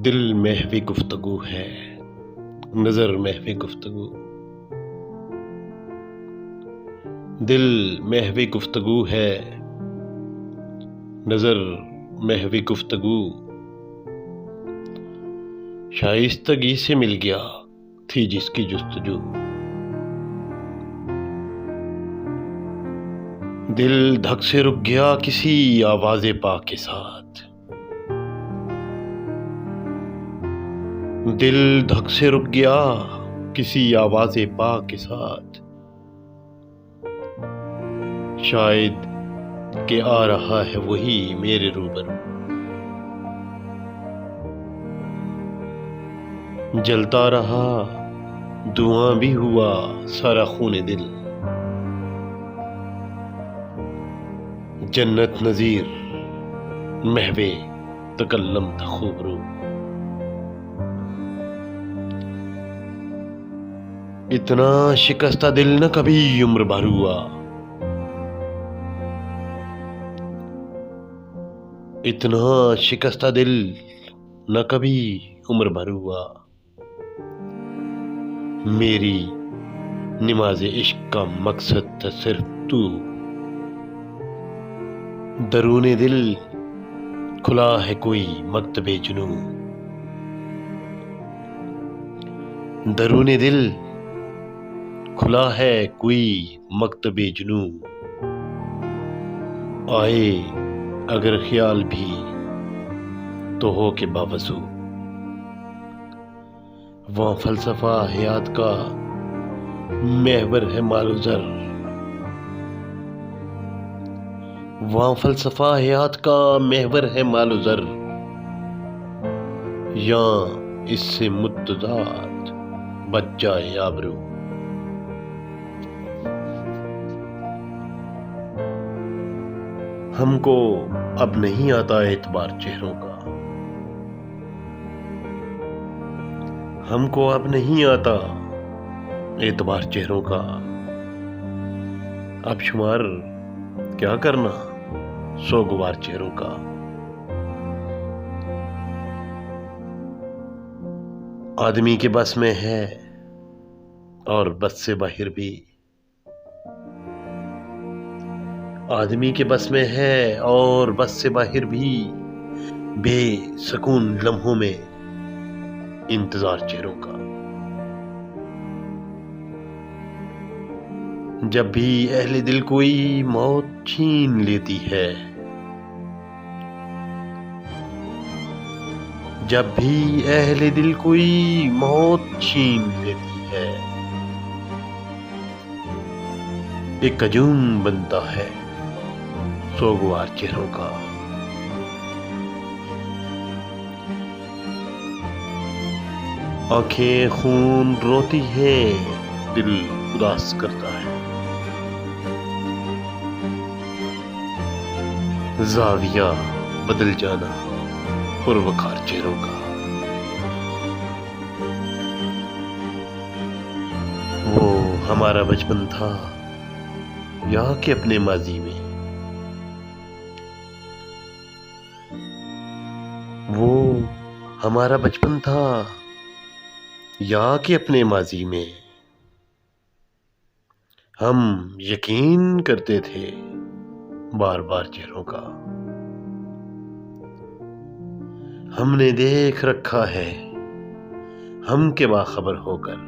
دل محو گفتگو ہے، نظر محو گفتگو، دل محو گفتگو ہے، نظر محو گفتگو، شائستگی سے مل گیا تھی جس کی جستجو، دل دھک سے رک گیا کسی آواز پاک کے ساتھ، دل دھک سے رک گیا کسی آواز پاک کے ساتھ، شاید کہ آ رہا ہے وہی میرے روبرو، جلتا رہا دھواں بھی ہوا سارا خون دل، جنت نظیر محو تکلم تھا خوبرو، اتنا شکستہ دل نہ کبھی عمر بھر ہوا، اتنا شکستہ دل نہ کبھی عمر بھر ہوا، میری نماز عشق کا مقصد تھا صرف تو، درون دل کھلا ہے کوئی مکتب جنوں، درون دل کھلا ہے کوئی مکتب جنوں، آئے اگر خیال بھی تو ہو کے باوضو، وہاں فلسفہ حیات کا محور ہے مال و زر، وہاں فلسفہ حیات کا محور ہے مال و زر، یا اس سے متضاد بچ جائے آبرو، ہم کو اب نہیں آتا اعتبار چہروں کا، ہم کو اب نہیں آتا اعتبار چہروں کا، اب شمار کیا کرنا سوگوار چہروں کا، آدمی کے بس میں ہے اور بس سے باہر بھی، آدمی کے بس میں ہے اور بس سے باہر بھی، بے سکون لمحوں میں انتظار چہروں کا، جب بھی اہل دل کوئی موت چھین لیتی ہے، جب بھی اہل دل کوئی موت چھین لیتی ہے، ایک ہجوم بنتا ہے سوگوار چہروں کا، آنکھیں خون روتی ہیں، دل اداس کرتا ہے، زاویہ بدل جانا پروقار چہروں کا، وہ ہمارا بچپن تھا یا کہ اپنے ماضی میں، وہ ہمارا بچپن تھا یا کہ اپنے ماضی میں، ہم یقین کرتے تھے بار بار چہروں کا، ہم نے دیکھ رکھا ہے ہم کے باخبر ہو کر،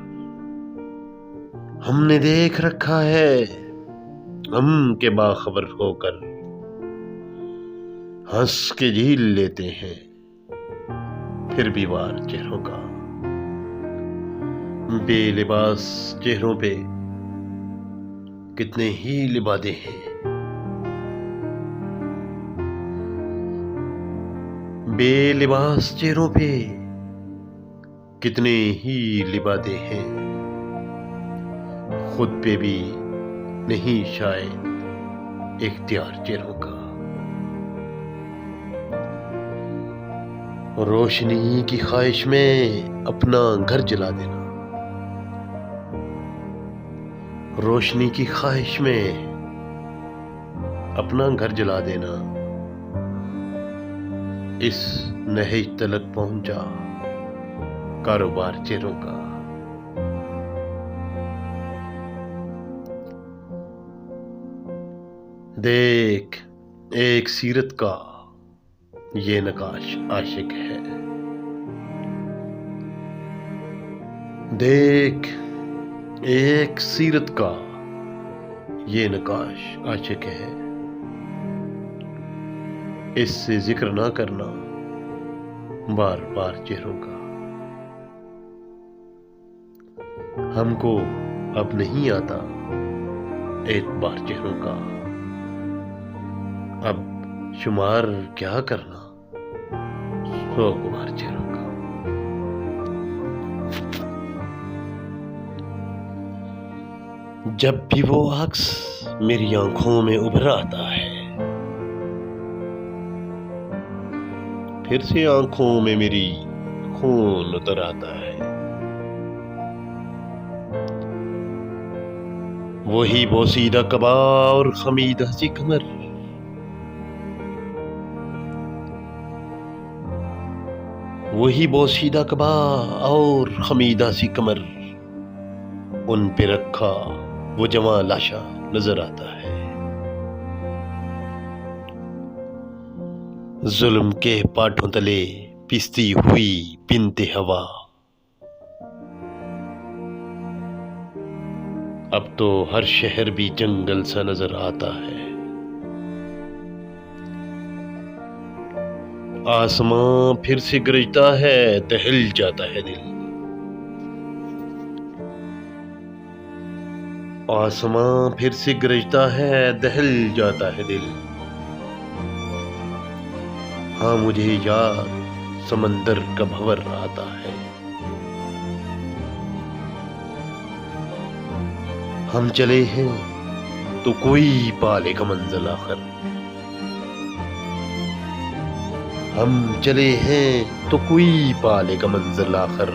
ہم نے دیکھ رکھا ہے ہم کے باخبر ہو کر، ہنس کے جھیل لیتے ہیں پھر بھی وار چہروں کا، بے لباس چہروں پہ کتنے ہی لبادے ہیں، بے لباس چہروں پہ کتنے ہی لبادے ہیں، خود پہ بھی نہیں شاید اختیار چہروں کا، روشنی کی خواہش میں اپنا گھر جلا دینا، روشنی کی خواہش میں اپنا گھر جلا دینا، اس نہج تلک پہنچا کاروبار چہروں کا۔ دیکھ ایک سیرت کا یہ نقاش عاشق ہے، دیکھ ایک سیرت کا یہ نقاش عاشق ہے، اس سے ذکر نہ کرنا بار بار چہروں کا۔ ہم کو اب نہیں آتا اعتبار چہروں کا، اب شمار کیا کرنا سوگوار چہروں کا۔ جب بھی وہ عکس میری آنکھوں میں ابھر آتا ہے، پھر سے آنکھوں میں میری خون اتر آتا ہے۔ وہی بوسیدہ قبا اور خمیدہ سی کمر، وہی بوسیدہ قبا اور خمیدہ سی کمر، ان پہ رکھا وہ جواں لاشا نظر آتا ہے۔ ظلم کے پاٹھوں تلے پستی ہوئی بنت ہوا، اب تو ہر شہر بھی جنگل سا نظر آتا ہے۔ آسمان پھر سے گرجتا ہے، دہل جاتا ہے دل۔ آسمان پھر سے گرجتا ہے، دہل جاتا ہے دل۔ ہاں مجھے یاد سمندر کا بھور آتا ہے۔ ہم چلے ہیں تو کوئی پالے گا منزل آخر، ہم چلے ہیں تو کوئی پالے گا منزل آخر،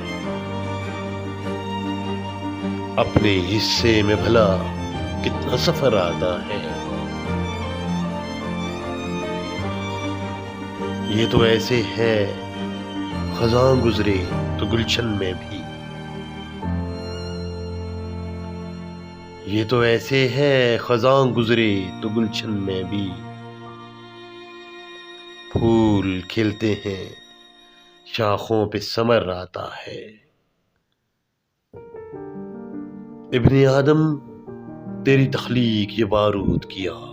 اپنے حصے میں بھلا کتنا سفر آتا ہے۔ یہ تو ایسے ہے خزاں گزرے تو گلشن میں بھی، یہ تو ایسے ہے خزاں گزرے تو گلشن میں بھی، پھول کھلتے ہیں شاخوں پہ ثمر آتا ہے۔ ابن آدم تیری تخلیق یہ بارود کی آگ،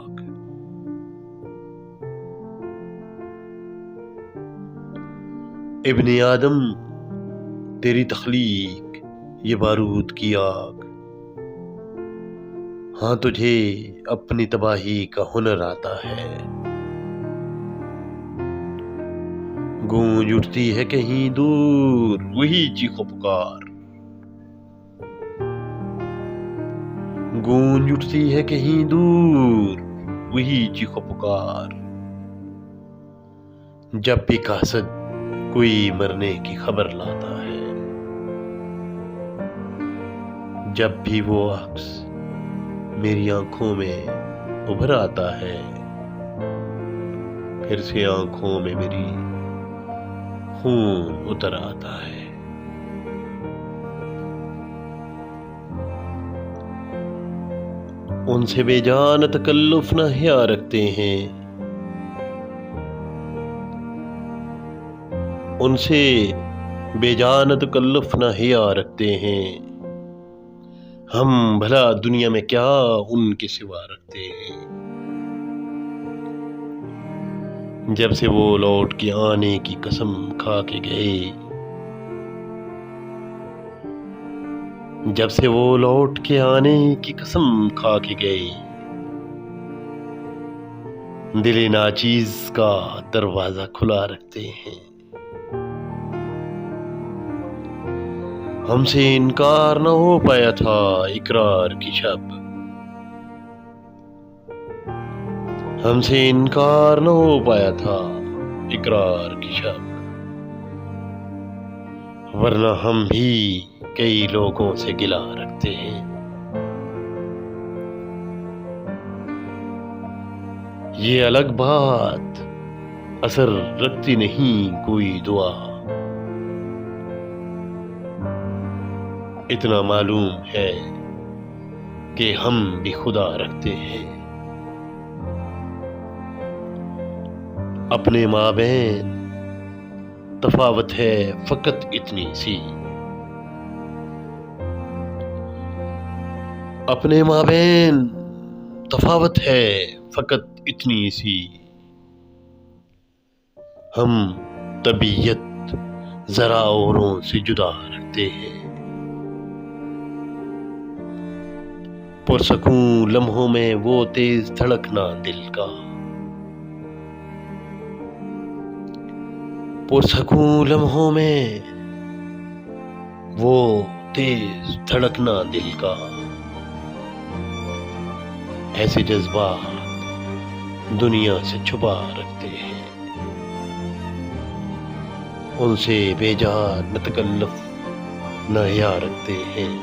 ابن آدم تیری تخلیق یہ بارود کی آگ، ہاں تجھے اپنی تباہی کا ہنر آتا ہے۔ گونج اٹھتی ہے کہیں دور وہی چیخ و پکار، گونج اٹھتی ہے کہیں دور وہی چیخ و پکار، جب بھی قاصد کوئی مرنے کی خبر لاتا ہے، جب بھی وہ عکس میری آنکھوں میں ابھر آتا ہے، پھر سے آنکھوں میں میری خون اتر آتا ہے۔ ان سے بے جان تکلف نہ حیا رکھتے ہیں، ان سے بے جان تکلف نہ حیا رکھتے ہیں، ہم بھلا دنیا میں کیا ان کے سوا رکھتے ہیں۔ جب سے وہ لوٹ کے آنے کی قسم کھا کے گئے، جب سے وہ لوٹ کے آنے کی قسم کھا کے گئے، دل ناچیز کا دروازہ کھلا رکھتے ہیں۔ ہم سے انکار نہ ہو پایا تھا اقرار کی شب، ہم سے انکار نہ ہو پایا تھا اقرار کی شب، ورنہ ہم بھی کئی لوگوں سے گلا رکھتے ہیں۔ یہ الگ بات اثر رکھتی نہیں کوئی دعا، اتنا معلوم ہے کہ ہم بھی خدا رکھتے ہیں۔ اپنے مابین تفاوت ہے فقط اتنی سی، اپنے مابین تفاوت ہے فقط اتنی سی، ہم طبیعت ذرا اوروں سے جدا رکھتے ہیں۔ پرسکون لمحوں میں وہ تیز دھڑکنا دل کا، پرسکون لمحوں میں وہ تیز دھڑکنا دل کا، ایسے جذبات دنیا سے چھپا رکھتے ہیں، ان سے بے جان نہ تکلف نہ حیا رکھتے ہیں۔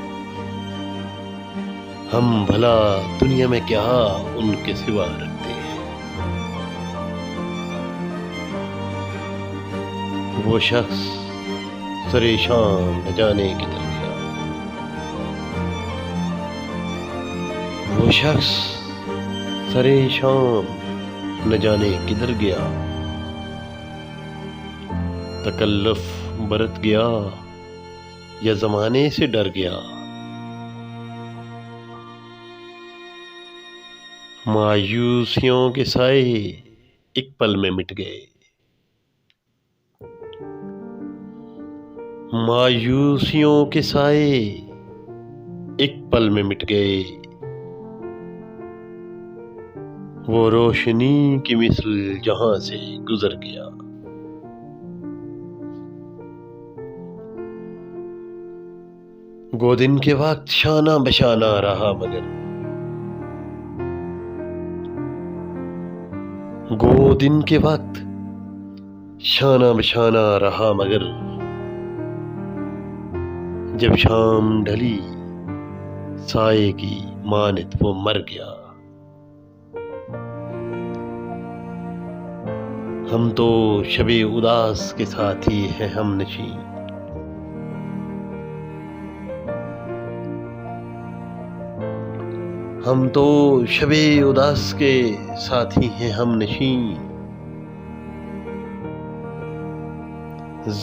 ہم بھلا دنیا میں کیا ان کے سوا رکھتے ہیں۔ وہ شخص سرے شام نہ جانے کدھر گیا، وہ شخص سرے شام نہ جانے کدھر گیا، تکلف برت گیا یا زمانے سے ڈر گیا، مایوسیوں کے سائے ایک پل میں مٹ گئے، مایوسیوں کے سائے ایک پل میں مٹ گئے، وہ روشنی کی مثل جہاں سے گزر گیا۔ وہ دن کے وقت شانہ بشانہ رہا مگر، وہ دن کے وقت شانہ بشانہ رہا مگر، جب شام ڈھلی سائے کی مانت وہ مر گیا۔ ہم تو شب اداس کے ساتھی ہیں ہم نشین، ہم تو شب اداس کے ساتھی ہیں ہم نشین،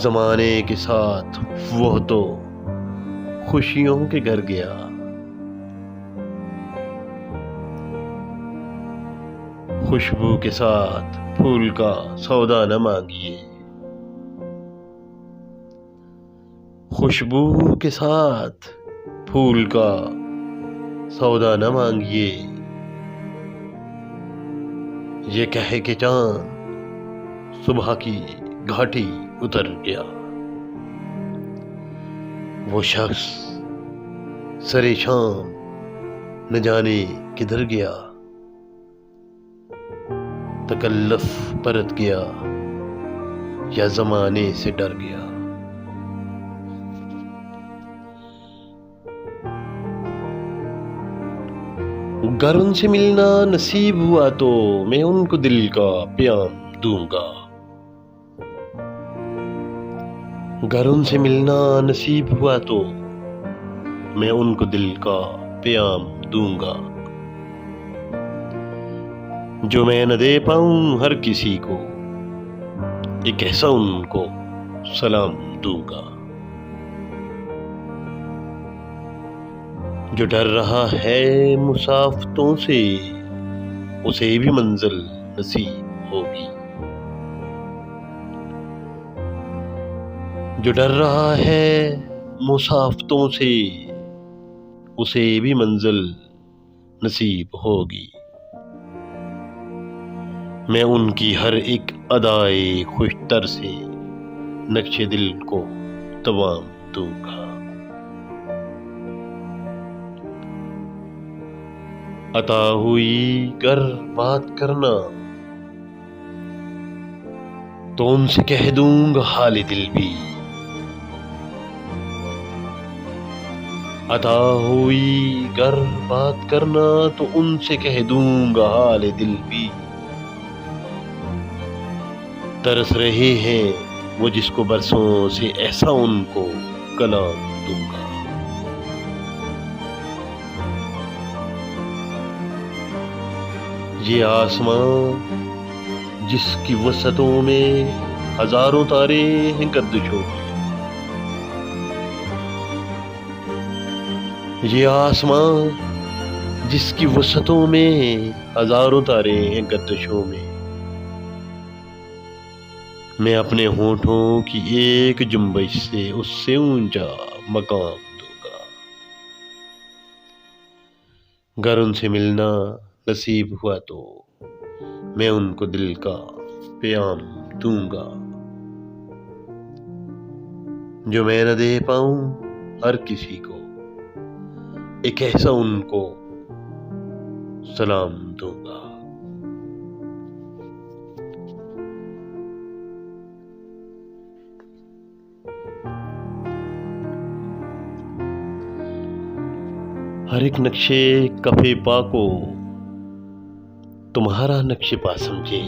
زمانے کے ساتھ وہ تو خوشیوں کے گھر گیا۔ خوشبو کے ساتھ پھول کا سودا نہ مانگیے، خوشبو کے ساتھ پھول کا سودا نہ مانگیے، یہ کہے کہ چاند صبح کی گھاٹی اتر گیا۔ وہ شخص سرے شام نہ جانے کدھر گیا، تکلف برت گیا یا زمانے سے ڈر گیا۔ گر ان سے ملنا نصیب ہوا تو میں ان کو دل کا پیام دوں گا، گر ان سے ملنا نصیب ہوا تو میں ان کو دل کا پیام دوں گا، جو میں نہ دے پاؤں ہر کسی کو ایک ایسا ان کو سلام دوں گا، جو ڈر رہا ہے مسافتوں سے اسے بھی منزل نصیب ہوگی، جو ڈر رہا ہے مسافتوں سے اسے بھی منزل نصیب ہوگی۔ میں ان کی ہر ایک ادائے خوشتر سے نقش دل کو دوام دوں گا۔ عطا ہوئی گر بات کرنا تو ان سے کہہ دوں گا حال دل بھی، عطا ہوئی گر بات کرنا تو ان سے کہہ دوں گا حال دل بھی، ترس رہے ہیں وہ جس کو برسوں سے ایسا ان کو کلام دوں گا۔ یہ آسمان جس کی وسعتوں میں ہزاروں تارے ہیں گردشوں میں، یہ آسمان جس کی وسعتوں میں ہزاروں تارے ہیں گردشوں میں، میں اپنے ہونٹوں کی ایک جنبش سے اس سے اونچا مقام دوں گا۔ گر ان سے ملنا نصیب ہوا تو میں ان کو دل کا پیام دوں گا، جو میں نہ دے پاؤں ہر کسی کو، ایک ایسا ان کو سلام دوں گا۔ ہر ایک نقشے کفِ پا کو تمہارا نقش پا سمجھے،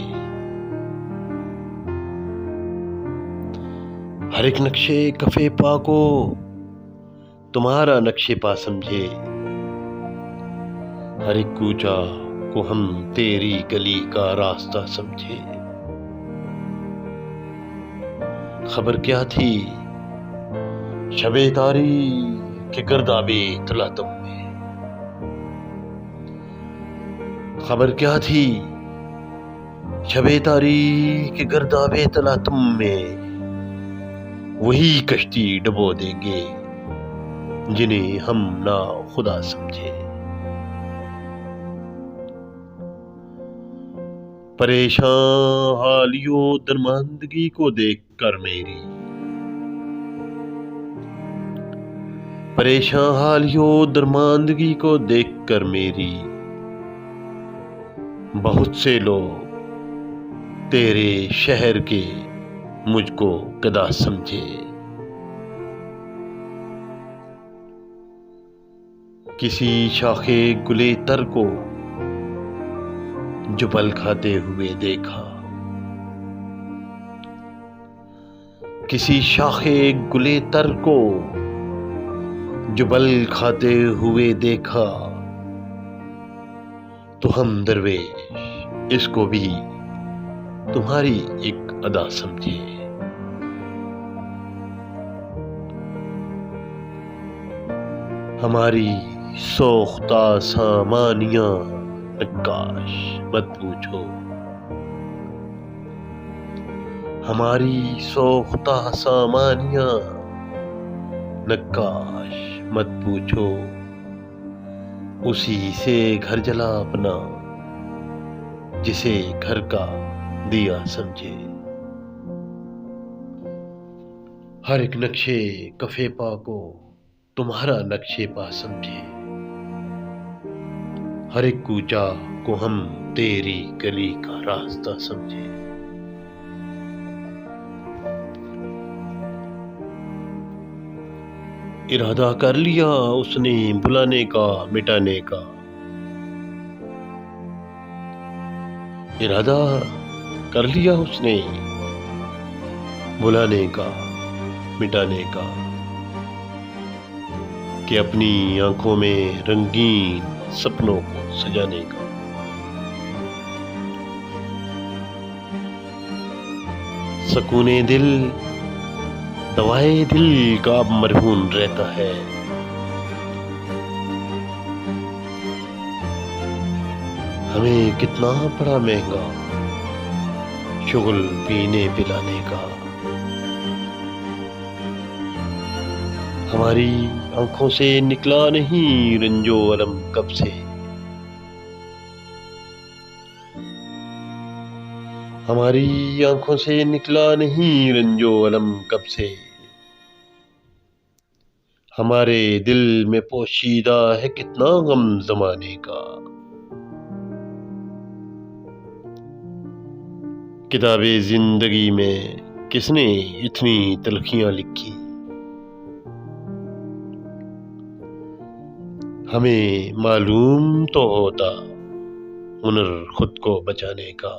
ہر ایک نقشے کفِ پا کو تمہارا نقش پا سمجھے، ہر ایک کوچہ کو ہم تیری گلی کا راستہ سمجھے۔ خبر کیا تھی شب تاریک کہ گردابِ طلعتم میں، خبر کیا تھی شب تاریک کہ گردابِ طلعتم میں، وہی کشتی ڈبو دیں گے جنہیں ہم نا خدا سمجھے۔ پریشان حالی و درماندگی کو دیکھ کر میری، پریشان حالی و درماندگی کو دیکھ کر میری، بہت سے لوگ تیرے شہر کے مجھ کو گدا سمجھے۔ کسی شاخ گلے تر کو جو پل کھاتے ہوئے دیکھا، کسی شاخ گلے تر کو جو بل کھاتے ہوئے دیکھا، تو ہم درویش اس کو بھی تمہاری ایک ادا سمجھے۔ ہماری سوختہ سامانیاں نقاش مت پوچھو، ہماری سوختہ سامانیاں نقاش مت پوچھو، اسی سے گھر جلا اپنا جسے گھر کا دیا سمجھے۔ ہر ایک نقشے کفِ پا کو تمہارا نقش پا سمجھے، ہر ایک کوچہ کو ہم تیری گلی کا راستہ سمجھے۔ ارادہ کر لیا اس نے بلانے کا مٹانے کا، ارادہ کر لیا اس نے بلانے کا مٹانے کا، کہ اپنی آنکھوں میں رنگین سپنوں کو سجانے کا۔ سکون دل دوائے دل کا اب مرہون رہتا ہے، ہمیں کتنا پڑا مہنگا شغل پینے پلانے کا، ہماری آنکھوں سے نکلا نہیں رنج و الم کب سے، ہماری آنکھوں سے نکلا نہیں رنج و الم کب سے، ہمارے دل میں پوشیدہ ہے کتنا غم زمانے کا۔ کتاب زندگی میں کس نے اتنی تلخیاں لکھی، ہمیں معلوم تو ہوتا ہنر خود کو بچانے کا۔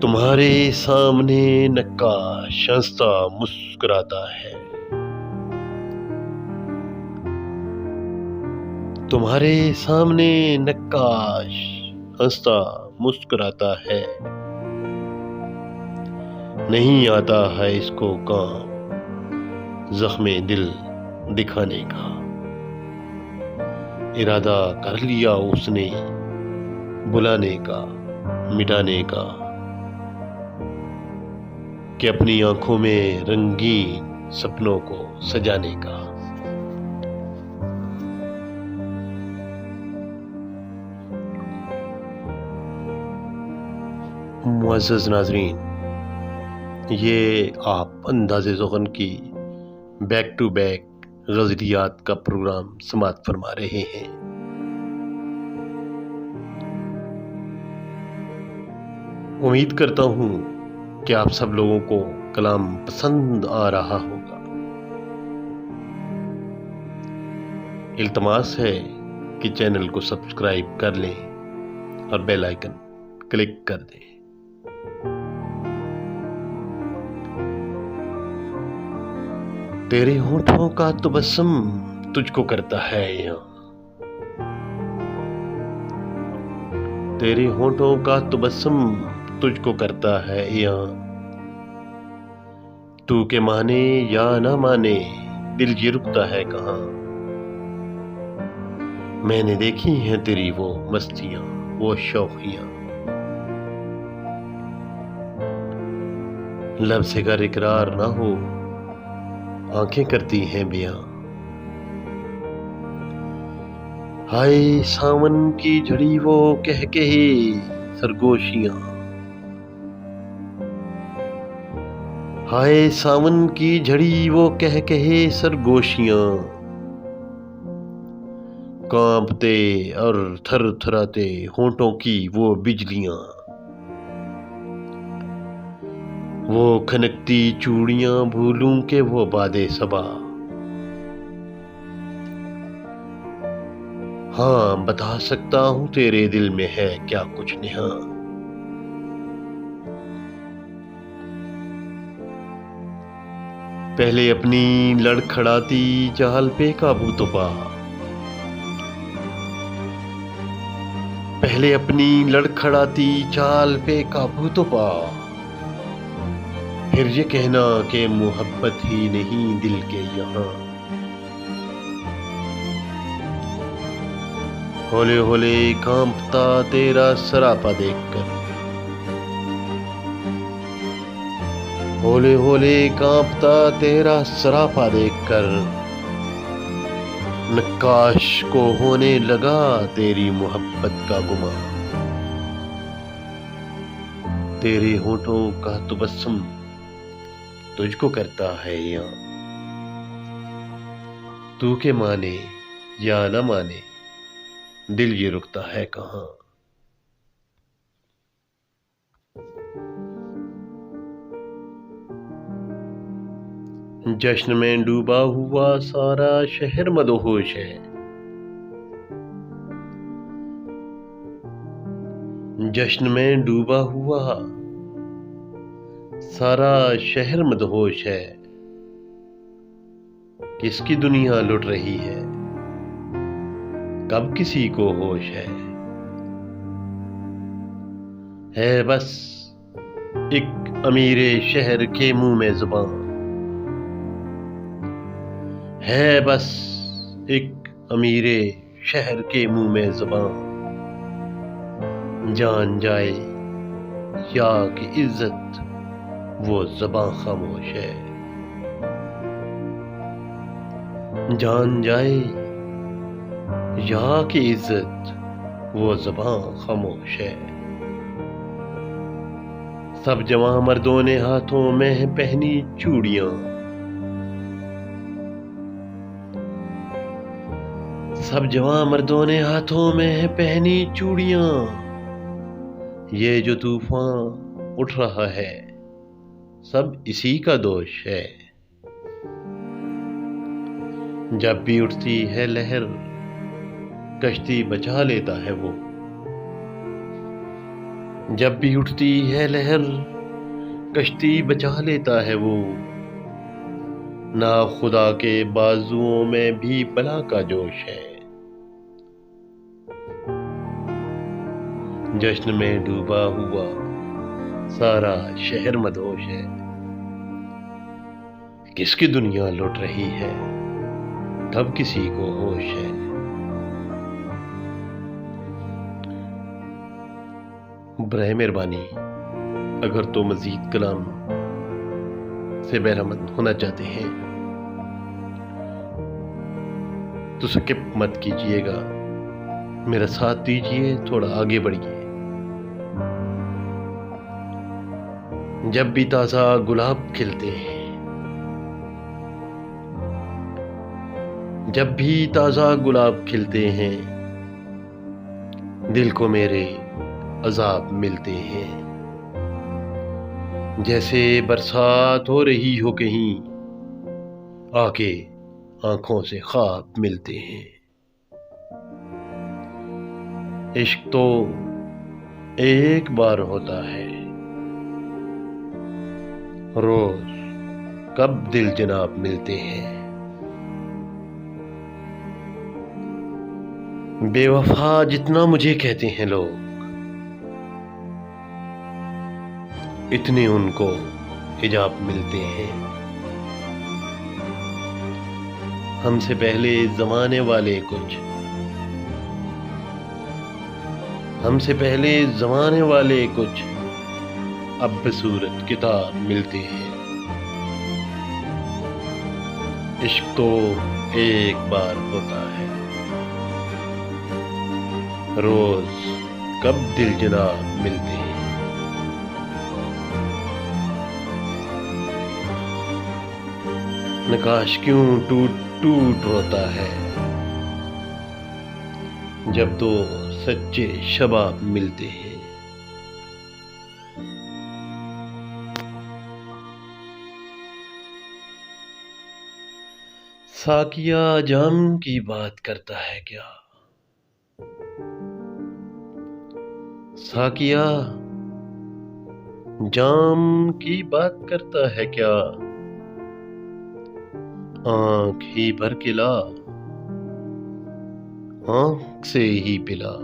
تمہارے سامنے نقاش ہنستا مسکراتا ہے، تمہارے سامنے نقاش ہنستا مسکراتا ہے، نہیں آتا ہے اس کو کام زخم دل دکھانے کا، ارادہ کر لیا اس نے بلانے کا مٹانے کا، کہ اپنی آنکھوں میں رنگین سپنوں کو سجانے کا۔ معزز ناظرین، یہ آپ انداز ذوقن کی بیک ٹو بیک غزلیات کا پروگرام سماعت فرما رہے ہیں۔ امید کرتا ہوں کہ آپ سب لوگوں کو کلام پسند آ رہا ہوگا۔ التماس ہے کہ چینل کو سبسکرائب کر لیں اور بیل آئیکن کلک کر دیں۔ تیرے ہونٹوں کا تبسم تجھ کو کرتا ہے یہاں، تیرے ہونٹوں کا تبسم تجھ کو کرتا ہے یہاں، تو کہ مانے یا نہ مانے دل یہ رکتا ہے کہاں، میں نے دیکھی ہیں تیری وہ مستیاں وہ شوخیاں، لب سے گر اقرار نہ ہو آنکھیں کرتی ہیں بیاں، ہائے ساون کی جھڑی وہ کہہ کہی سرگوشیاں، ہائے ساون کی جھڑی وہ کہہ کہے سرگوشیاں، کانپتے اور تھر تھراتے ہونٹوں کی وہ بجلیاں، وہ کھنکتی چوڑیاں بھولوں کہ وہ باد صبا، ہاں بتا سکتا ہوں تیرے دل میں ہے کیا کچھ نہاں، پہلے اپنی لڑکھڑاتی چال پہ قابو تو پا، پہلے اپنی لڑکھڑاتی چال پہ قابو تو پا، پھر یہ کہنا کہ محبت ہی نہیں دل کے یہاں، ہولے ہولے کانپتا تیرا سراپا دیکھ کر، ہولے ہولے کانپتا تیرا سراپا دیکھ کر، نقاش کو ہونے لگا تیری محبت کا گمان، تیرے ہونٹوں کا تبسم تجھ کو کرتا ہے یہاں، تو کہ مانے یا نہ مانے دل یہ رکتا ہے کہاں۔ جشن میں ڈوبا ہوا سارا شہر مدہوش ہے، جشن میں ڈوبا ہوا سارا شہر مدہوش ہے، کس کی دنیا لٹ رہی ہے کب کسی کو ہوش ہے بس ایک امیر شہر کے منہ میں زبان، ہے بس ایک امیر شہر کے منہ میں زبان، جان جائے یا کہ عزت وہ زباں خاموش ہے، جان جائے یا کہ عزت وہ زباں خاموش ہے، سب جوان مردوں نے ہاتھوں میں پہنی چوڑیاں، سب جوان مردوں نے ہاتھوں میں پہنی چوڑیاں، یہ جو طوفان اٹھ رہا ہے سب اسی کا دوش ہے، جب بھی اٹھتی ہے لہر کشتی بچا لیتا ہے وہ، جب بھی اٹھتی ہے لہر کشتی بچا لیتا ہے وہ، نا خدا کے بازوؤں میں بھی بلا کا جوش ہے۔ جشن میں ڈوبا ہوا سارا شہر مدہوش ہے، کس کی دنیا لٹ رہی ہے تب کسی کو ہوش ہے۔ برائے مہربانی اگر تو مزید کلام سے بہرمند ہونا چاہتے ہیں تو سکپ مت کیجیے گا، میرا ساتھ دیجیے، تھوڑا آگے بڑھیے۔ جب بھی تازہ گلاب کھلتے ہیں، جب بھی تازہ گلاب کھلتے ہیں، دل کو میرے عذاب ملتے ہیں۔ جیسے برسات ہو رہی ہو کہیں، آ کے آنکھوں سے خواب ملتے ہیں۔ عشق تو ایک بار ہوتا ہے، روز کب دل جناب ملتے ہیں۔ بے وفا جتنا مجھے کہتے ہیں لوگ، اتنے ان کو حجاب ملتے ہیں۔ ہم سے پہلے زمانے والے کچھ، ہم سے پہلے زمانے والے کچھ اب بصورت کتاب ملتے ہیں۔ عشق تو ایک بار ہوتا ہے، روز کب دل جناب ملتے ہیں۔ نقاش کیوں ٹوٹ ٹوٹ روتا ہے جب دو سچے شباب ملتے ہیں۔ ساقیہ جام کی بات کرتا ہے کیا، ساقیہ جام کی بات کرتا ہے کیا، آنکھ ہی بھر کے لا، آنکھ سے ہی پلا۔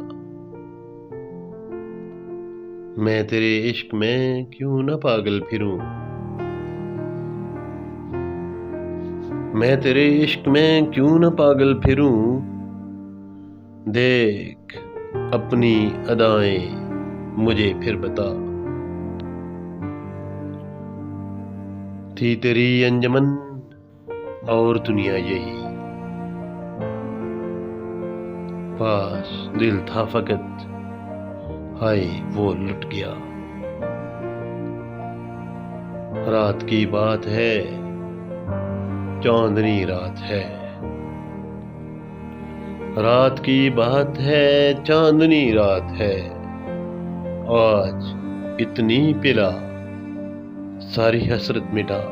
میں تیرے عشق میں کیوں نہ پاگل پھروں، میں تیرے عشق میں کیوں نہ پاگل پھروں، دیکھ اپنی ادائیں مجھے پھر بتا۔ تھی تیری انجمن اور دنیا یہی، پاس دل تھا فقط ہائے وہ لٹ گیا۔ رات کی بات ہے چاندنی رات ہے، رات کی بات ہے چاندنی رات ہے، آج اتنی پلا ساری حسرت مٹا۔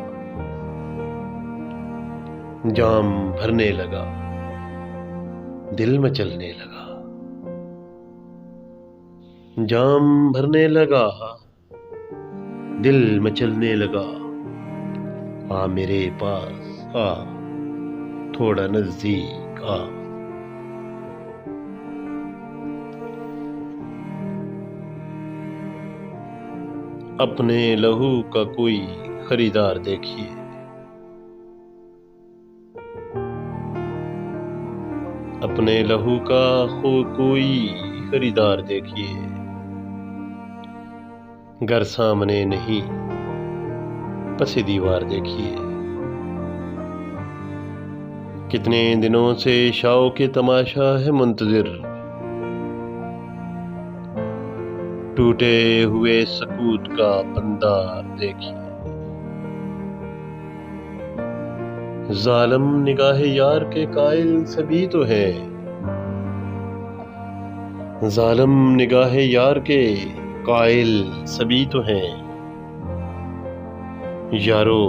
جام بھرنے لگا دل مچلنے لگا، جام بھرنے لگا دل مچلنے لگا۔ آ میرے پاس آ، تھوڑا نزدیک آ۔ اپنے لہو کا کوئی خریدار دیکھیے، اپنے لہو کا کوئی خریدار دیکھیے، گھر سامنے نہیں پس دیوار دیکھیے۔ کتنے دنوں سے شوق کے تماشا ہے منتظر، ٹوٹے ہوئے سکوت کا بندار دیکھیے۔ ظالم نگاہ یار کے قائل سبھی تو ہیں، ظالم نگاہ یار کے قائل سبھی تو ہیں، یارو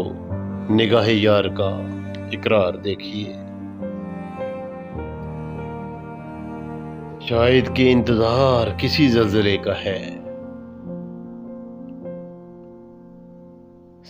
نگاہ یار کا اقرار دیکھیے۔ شاید کہ انتظار کسی زلزلے کا ہے،